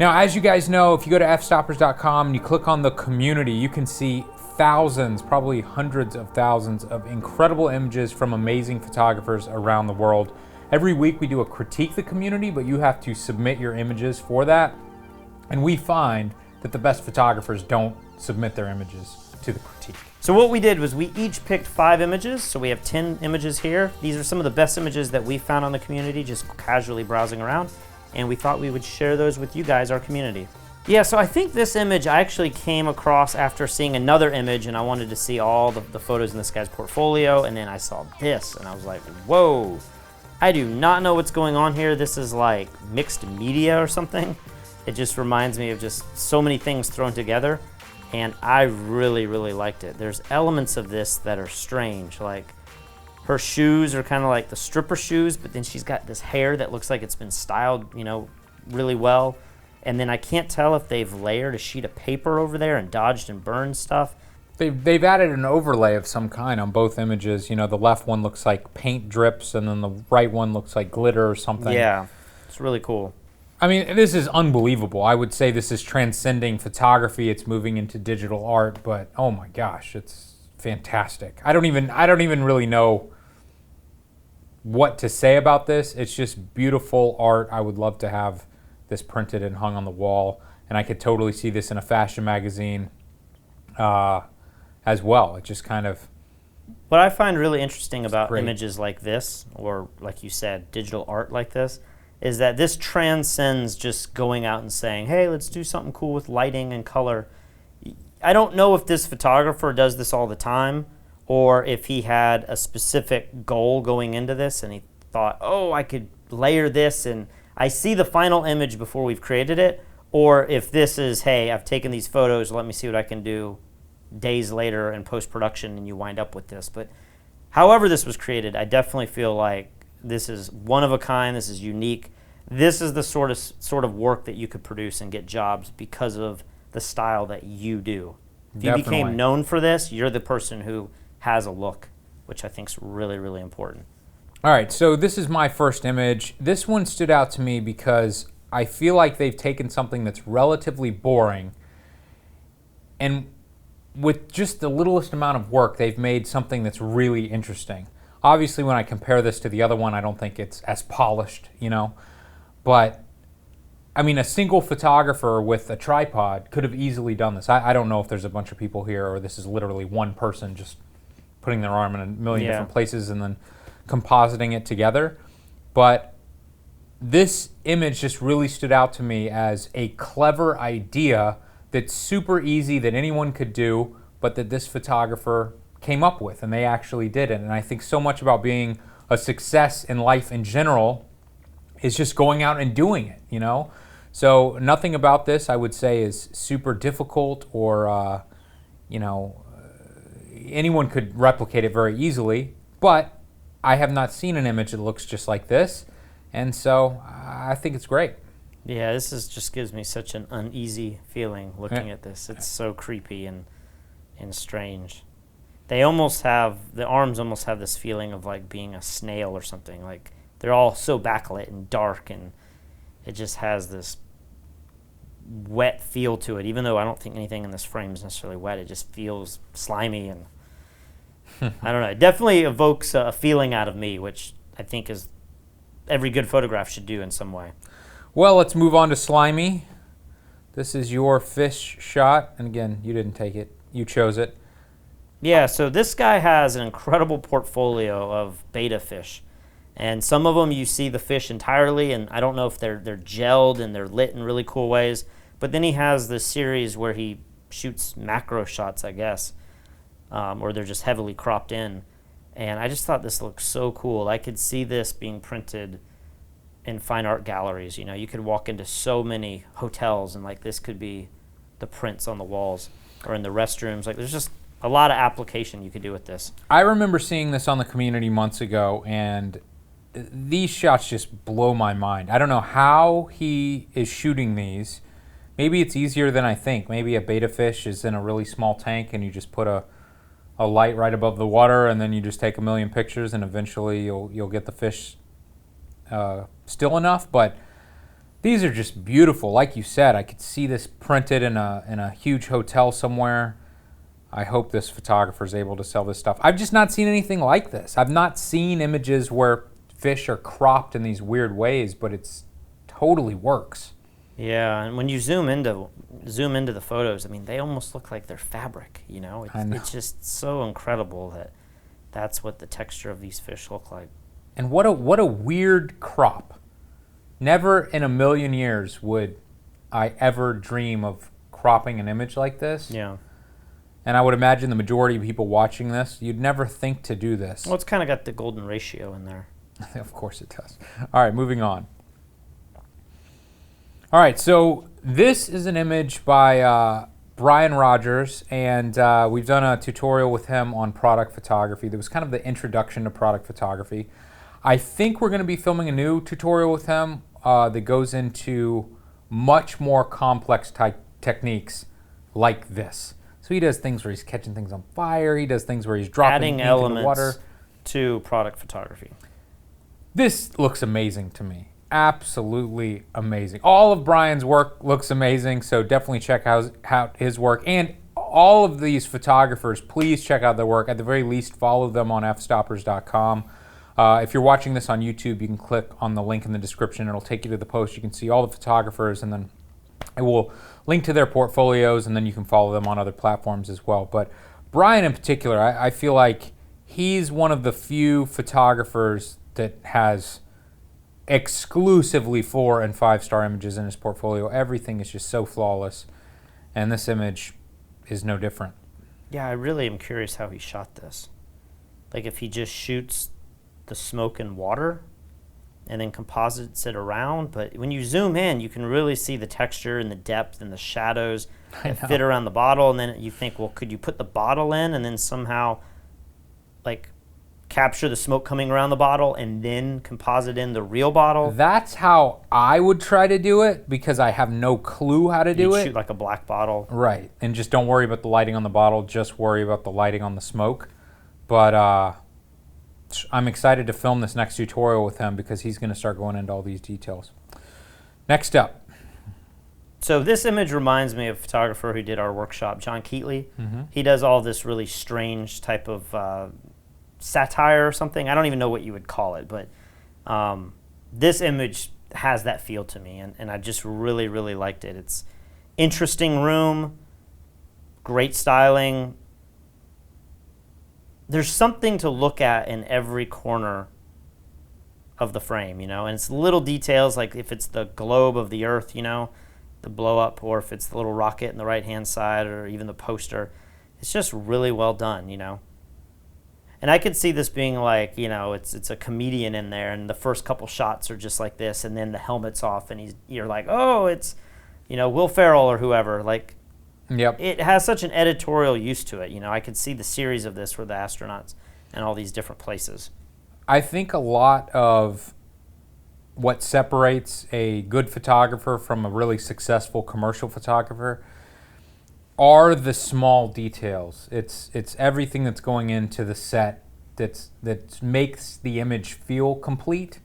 Now, as you guys know, if you go to fstoppers.com and you click on the community, you can see thousands, probably hundreds of thousands of incredible images from amazing photographers around the world. Every week we do a critique the community, but you have to submit your images for that. And we find that the best photographers don't submit their images to the critique. So what we did was we each picked 5 images. So we have 10 images here. These are some of the best images that we found on the community, just casually browsing around. And we thought we would share those with you guys, our community. Yeah, so I think this image I actually came across after seeing another image, and I wanted to see all the photos in this guy's portfolio, and then I saw this, and I was like, whoa, I do not know what's going on here. This is like mixed media or something. It just reminds me of just so many things thrown together, and I really, really liked it. There's elements of this that are strange, like her shoes are kind of like the stripper shoes, but then she's got this hair that looks like it's been styled, you know, really well. And then I can't tell if they've layered a sheet of paper over there and dodged and burned stuff. They've added an overlay of some kind on both images. You know, the left one looks like paint drips, and then the right one looks like glitter or something. Yeah, it's really cool. I mean, this is unbelievable. I would say this is transcending photography. It's moving into digital art, but oh my gosh, it's fantastic. I don't even really know what to say about this. It's just beautiful art. I would love to have this printed and hung on the wall, and I could totally see this in a fashion magazine as well. It just kind of... What I find really interesting about images like this, or like you said, digital art like this, is that this transcends just going out and saying, hey, let's do something cool with lighting and color. I don't know if this photographer does this all the time, or if he had a specific goal going into this and he thought, oh, I could layer this and I see the final image before we've created it, or if this is, hey, I've taken these photos, let me see what I can do days later in post-production, and you wind up with this. But however this was created, I definitely feel like this is one of a kind, this is unique. This is the sort of work that you could produce and get jobs because of the style that you do. If you became known for this, you're the person who has a look, which I think is really, really important. All right, so this is my first image. This one stood out to me because I feel like they've taken something that's relatively boring, and with just the littlest amount of work, they've made something that's really interesting. Obviously, when I compare this to the other one, I don't think it's as polished, you know, but I mean, a single photographer with a tripod could have easily done this. I don't know if there's a bunch of people here or this is literally one person just putting their arm in a million different places and then compositing it together. But this image just really stood out to me as a clever idea that's super easy, that anyone could do, but that this photographer came up with, and they actually did it. And I think so much about being a success in life in general is just going out and doing it, you know? So nothing about this I would say is super difficult or, you know, anyone could replicate it very easily, but I have not seen an image that looks just like this, and so I think it's great. Yeah, this just gives me such an uneasy feeling looking at this. It's so creepy and strange. They almost have, the arms almost have this feeling of like being a snail or something. Like they're all so backlit and dark, and it just has this wet feel to it. Even though I don't think anything in this frame is necessarily wet, it just feels slimy, and I don't know. It definitely evokes a feeling out of me, which I think is every good photograph should do in some way. Well, let's move on to Slimy. This is your fish shot, and again, you didn't take it. You chose it. Yeah, so this guy has an incredible portfolio of betta fish. And some of them you see the fish entirely, and I don't know if they're gelled and they're lit in really cool ways. But then he has this series where he shoots macro shots, I guess, or they're just heavily cropped in. And I just thought this looked so cool. I could see this being printed in fine art galleries. You know, you could walk into so many hotels and like this could be the prints on the walls or in the restrooms. Like there's just a lot of application you could do with this. I remember seeing this on the community months ago, and these shots just blow my mind. I don't know how he is shooting these. Maybe it's easier than I think. Maybe a betta fish is in a really small tank and you just put a light right above the water, and then you just take a million pictures, and eventually you'll get the fish still enough. But These are just beautiful. Like you said, I could see this printed in a huge hotel somewhere. I hope this photographer is able to sell this stuff. I've just not seen anything like this. I've not seen images where fish are cropped in these weird ways, but it's totally works. Yeah, and when you zoom into the photos, I mean, they almost look like they're fabric. You know, it's just so incredible that that's what the texture of these fish look like. And what a weird crop. Never in a million years would I ever dream of cropping an image like this. Yeah. And I would imagine the majority of people watching this, you'd never think to do this. Well, it's kind of got the golden ratio in there. Of course it does. All right, moving on. All right, so this is an image by Brian Rogers, and we've done a tutorial with him on product photography. That was kind of the introduction to product photography. I think we're going to be filming a new tutorial with him that goes into much more complex techniques like this. So he does things where he's catching things on fire. He does things where he's dropping ink in the water. To product photography. This looks amazing to me. Absolutely amazing. All of Brian's work looks amazing, so definitely check out his work. And all of these photographers, please check out their work. At the very least, follow them on fstoppers.com. If you're watching this on YouTube, you can click on the link in the description. It'll take you to the post. You can see all the photographers, and then it will link to their portfolios, and then you can follow them on other platforms as well. But Brian in particular, I feel like he's one of the few photographers that has exclusively 4- and 5-star images in his portfolio. Everything is just so flawless, and this image is no different. Yeah, I really am curious how he shot this. Like if he just shoots the smoke and water and then composites it around, but when you zoom in, you can really see the texture and the depth and the shadows that fit around the bottle, and then you think, well, could you put the bottle in and then somehow like capture the smoke coming around the bottle and then composite in the real bottle? That's how I would try to do it, because I have no clue how to do it. Shoot like a black bottle. Right, and just don't worry about the lighting on the bottle, just worry about the lighting on the smoke. But I'm excited to film this next tutorial with him because he's going to start going into all these details. Next up. So this image reminds me of a photographer who did our workshop, John Keel. Mm-hmm. He does all this really strange type of satire or something. I don't even know what you would call it, but this image has that feel to me, and I just really, really liked it. It's interesting room, great styling. There's something to look at in every corner of the frame, you know, and it's little details, like if it's the globe of the Earth, you know, the blow up, or if it's the little rocket in the right hand side, or even the poster. It's just really well done, you know. And I could see this being like, you know, it's a comedian in there, and the first couple shots are just like this, and then the helmet's off, and you're like, oh, it's, you know, Will Ferrell or whoever. Like, yep. It has such an editorial use to it, you know. I could see the series of this where the astronauts and all these different places. I think a lot of what separates a good photographer from a really successful commercial photographer are the small details. It's everything that's going into the set that makes the image feel complete.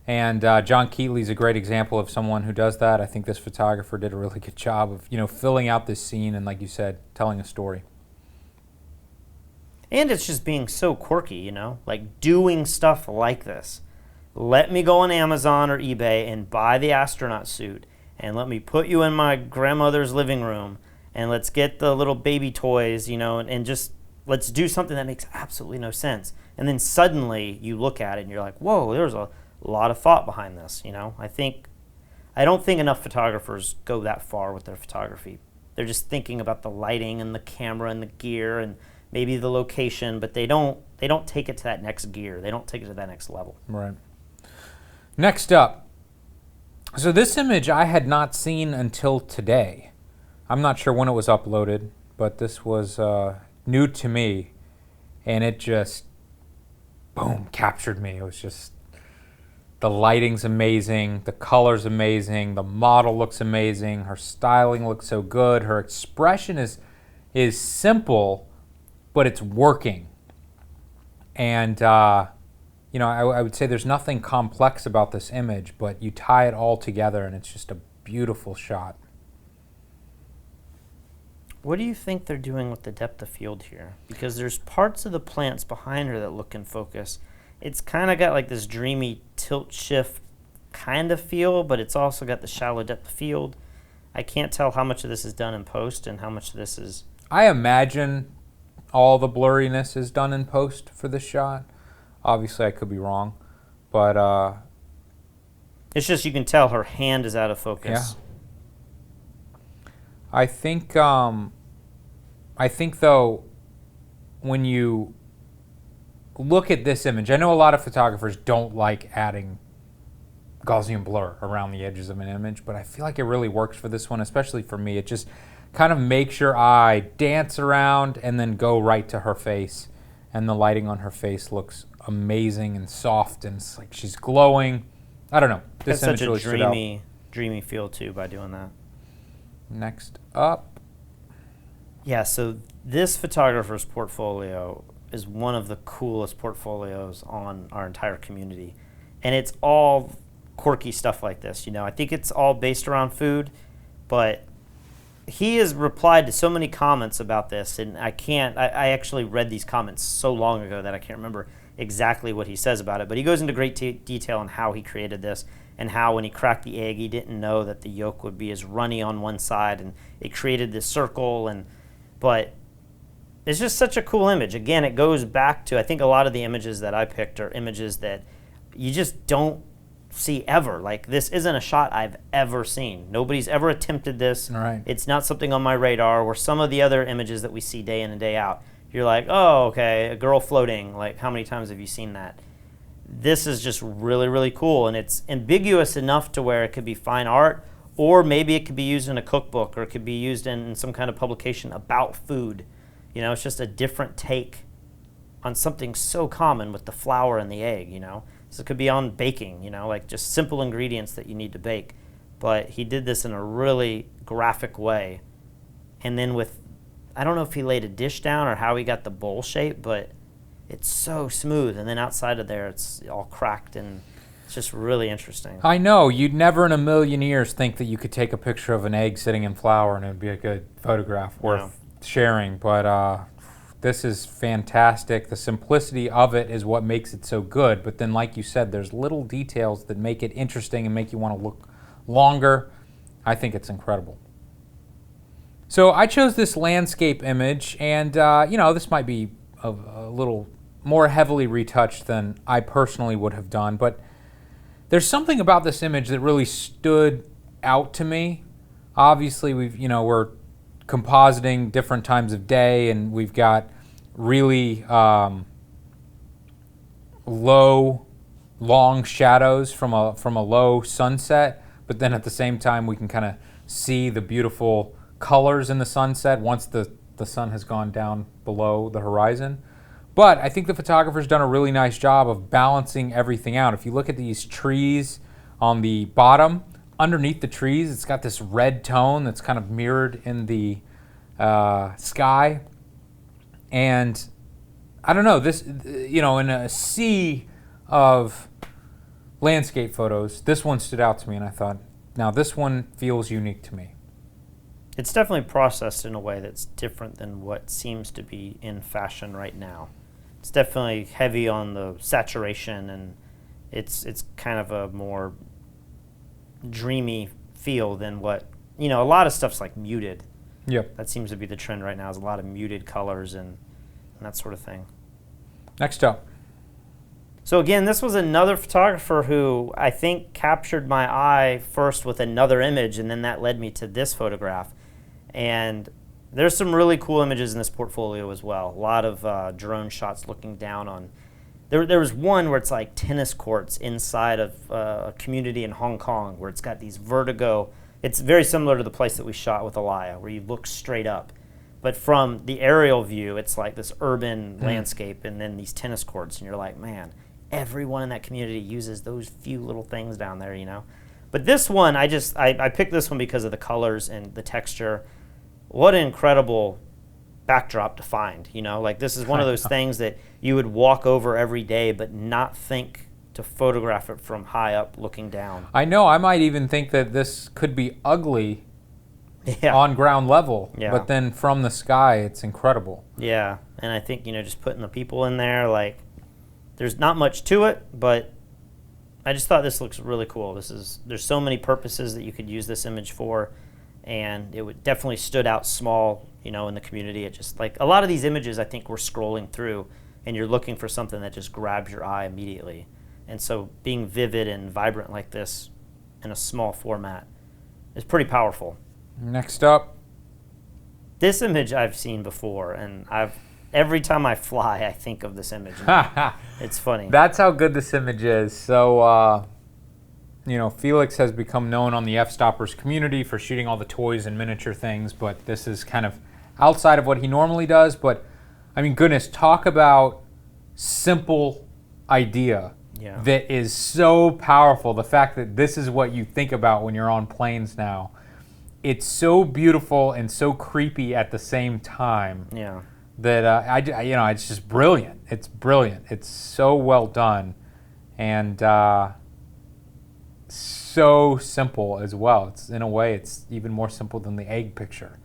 And John Keeley's a great example of someone who does that. I think this photographer did a really good job of, you know, filling out this scene and, like you said, telling a story. And it's just being so quirky, you know, like doing stuff like this. Let me go on Amazon or eBay and buy the astronaut suit, and let me put you in my grandmother's living room, and let's get the little baby toys, you know, and just let's do something that makes absolutely no sense. And then suddenly you look at it and you're like, whoa, there's a lot of thought behind this, you know. I don't think enough photographers go that far with their photography. They're just thinking about the lighting and the camera and the gear and maybe the location, but they don't take it to that next gear. They don't take it to that next level. Right. Next up. So this image I had not seen until today. I'm not sure when it was uploaded, but this was new to me, and it just, boom, captured me. It was just, the lighting's amazing, the color's amazing, the model looks amazing, her styling looks so good, her expression is simple, but it's working. And, I would say there's nothing complex about this image, but you tie it all together and it's just a beautiful shot. What do you think they're doing with the depth of field here? Because there's parts of the plants behind her that look in focus. It's kind of got like this dreamy tilt shift kind of feel, but it's also got the shallow depth of field. I can't tell how much of this is done in post and how much of this is... I imagine all the blurriness is done in post for this shot. Obviously, I could be wrong, but... It's just you can tell her hand is out of focus. Yeah. I think though, when you look at this image, I know a lot of photographers don't like adding Gaussian blur around the edges of an image, but I feel like it really works for this one, especially for me. It just kind of makes your eye dance around and then go right to her face, and the lighting on her face looks amazing and soft, and it's like she's glowing. I don't know. This That's image such really a stood out. dreamy feel too by doing that. Next up. Yeah, so this photographer's portfolio is one of the coolest portfolios on our entire community. And it's all quirky stuff like this. I think it's all based around food, but he has replied to so many comments about this, and I actually read these comments so long ago that I can't remember exactly what he says about it, but he goes into great detail on how he created this and how when he cracked the egg he didn't know that the yolk would be as runny on one side, and it created this circle. But it's just such a cool image. Again, it goes back to, I think a lot of the images that I picked are images that you just don't see ever. Like, this isn't a shot I've ever seen. Nobody's ever attempted this. Right. It's not something on my radar, where some of the other images that we see day in and day out, you're like, oh, okay, a girl floating. Like, how many times have you seen that? This is just really, really cool, and it's ambiguous enough to where it could be fine art, or maybe it could be used in a cookbook, or it could be used in some kind of publication about food. It's just a different take on something so common with the flour and the egg, So it could be on baking, like just simple ingredients that you need to bake. But he did this in a really graphic way. And then I don't know if he laid a dish down or how he got the bowl shape, but it's so smooth. And then outside of there, it's all cracked, and it's just really interesting. I know, you'd never in a million years think that you could take a picture of an egg sitting in flour and it would be a good photograph worth sharing, but this is fantastic. The simplicity of it is what makes it so good, but then like you said, there's little details that make it interesting and make you want to look longer. I think it's incredible. So I chose this landscape image, and this might be a little more heavily retouched than I personally would have done, but there's something about this image that really stood out to me. Obviously, we're compositing different times of day, and we've got really low, long shadows from a low sunset, but then at the same time we can kind of see the beautiful colors in the sunset once the sun has gone down below the horizon. But I think the photographer's done a really nice job of balancing everything out. If you look at these trees on the bottom, underneath the trees, it's got this red tone that's kind of mirrored in the sky. And I don't know, this, in a sea of landscape photos, this one stood out to me, and I thought, now this one feels unique to me. It's definitely processed in a way that's different than what seems to be in fashion right now. It's definitely heavy on the saturation, and it's kind of a more dreamy feel than what, a lot of stuff's like muted. Yep. That seems to be the trend right now, is a lot of muted colors and that sort of thing. Next up. So again, this was another photographer who I think captured my eye first with another image, and then that led me to this photograph. And there's some really cool images in this portfolio as well. A lot of drone shots looking down on... There was one where it's like tennis courts inside of a community in Hong Kong, where it's got these vertigo... It's very similar to the place that we shot with Elia, where you look straight up. But from the aerial view, it's like this urban landscape and then these tennis courts, and you're like, man, everyone in that community uses those few little things down there, But this one, I picked this one because of the colors and the texture. What an incredible backdrop to find. Like this is one of those things that you would walk over every day, but not think to photograph it from high up looking down. I know. I might even think that this could be ugly on ground level, but then from the sky, it's incredible. Yeah, and I think, just putting the people in there, like, there's not much to it, but I just thought this looks really cool. There's so many purposes that you could use this image for, and it definitely stood out small, in the community. It just, like, a lot of these images, I think we're scrolling through, and you're looking for something that just grabs your eye immediately. And so being vivid and vibrant like this in a small format is pretty powerful. Next up. This image I've seen before, and every time I fly, I think of this image. It's funny. That's how good this image is. So, Felix has become known on the Fstoppers community for shooting all the toys and miniature things, but this is kind of outside of what he normally does. But, I mean, goodness, talk about simple idea that is so powerful. The fact that this is what you think about when you're on planes now. It's so beautiful and so creepy at the same time. Yeah. That it's just brilliant. It's brilliant. It's so well done, and so simple as well. It's in a way, it's even more simple than the egg picture.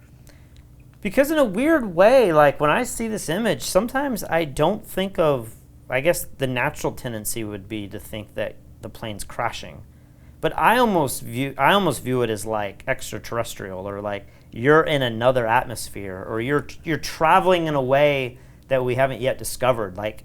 Because in a weird way, like when I see this image, sometimes I don't think of. I guess the natural tendency would be to think that the plane's crashing. But I almost view it as like extraterrestrial, or like you're in another atmosphere, or you're traveling in a way that we haven't yet discovered. Like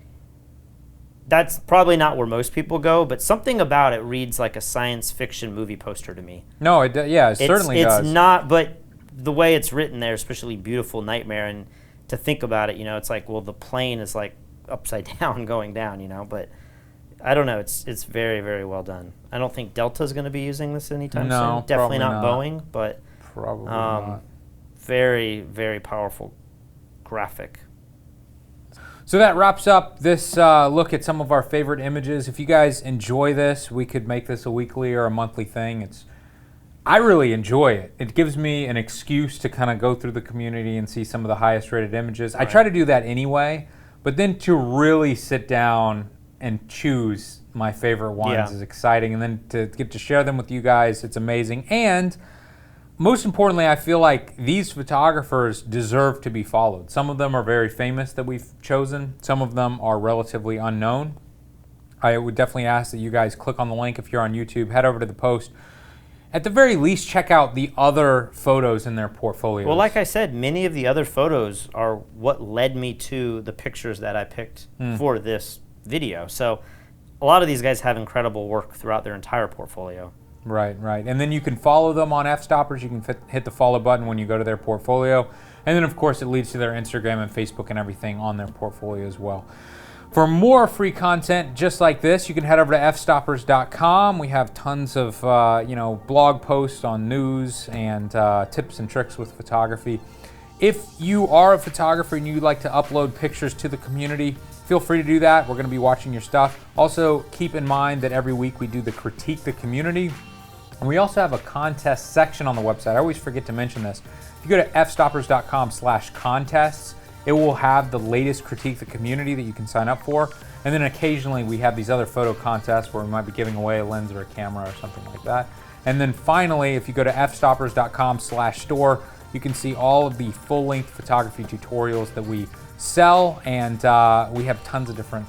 that's probably not where most people go, but something about it reads like a science fiction movie poster to me. No, it certainly does. It's not, but the way it's written there, especially Beautiful Nightmare, and to think about it, it's like, well, the plane is like upside down going down, but I don't know. It's very, very well done. I don't think Delta's going to be using this anytime soon. Definitely not Boeing, but probably not. Very, very powerful graphic. So that wraps up this look at some of our favorite images. If you guys enjoy this, we could make this a weekly or a monthly thing. I really enjoy it. It gives me an excuse to kind of go through the community and see some of the highest rated images. Right. I try to do that anyway, but then to really sit down and choose my favorite ones is exciting, and then to get to share them with you guys, it's amazing. And most importantly, I feel like these photographers deserve to be followed. Some of them are very famous that we've chosen. Some of them are relatively unknown. I would definitely ask that you guys click on the link if you're on YouTube, head over to the post. At the very least, check out the other photos in their portfolios. Well, like I said, many of the other photos are what led me to the pictures that I picked for this video. So a lot of these guys have incredible work throughout their entire portfolio. Right. And then you can follow them on Fstoppers. You can hit the follow button when you go to their portfolio. And then, of course, it leads to their Instagram and Facebook and everything on their portfolio as well. For more free content just like this, you can head over to fstoppers.com. We have tons of blog posts on news and tips and tricks with photography. If you are a photographer and you'd like to upload pictures to the community, feel free to do that. We're going to be watching your stuff. Also, keep in mind that every week we do the Critique the Community. And we also have a contest section on the website. I always forget to mention this. If you go to fstoppers.com/contests, it will have the latest Critique the Community that you can sign up for. And then occasionally we have these other photo contests where we might be giving away a lens or a camera or something like that. And then finally, if you go to fstoppers.com/store, you can see all of the full-length photography tutorials that we sell, and we have tons of different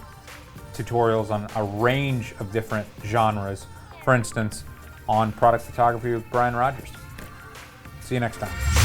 tutorials on a range of different genres. For instance, on product photography with Brian Rogers. See you next time.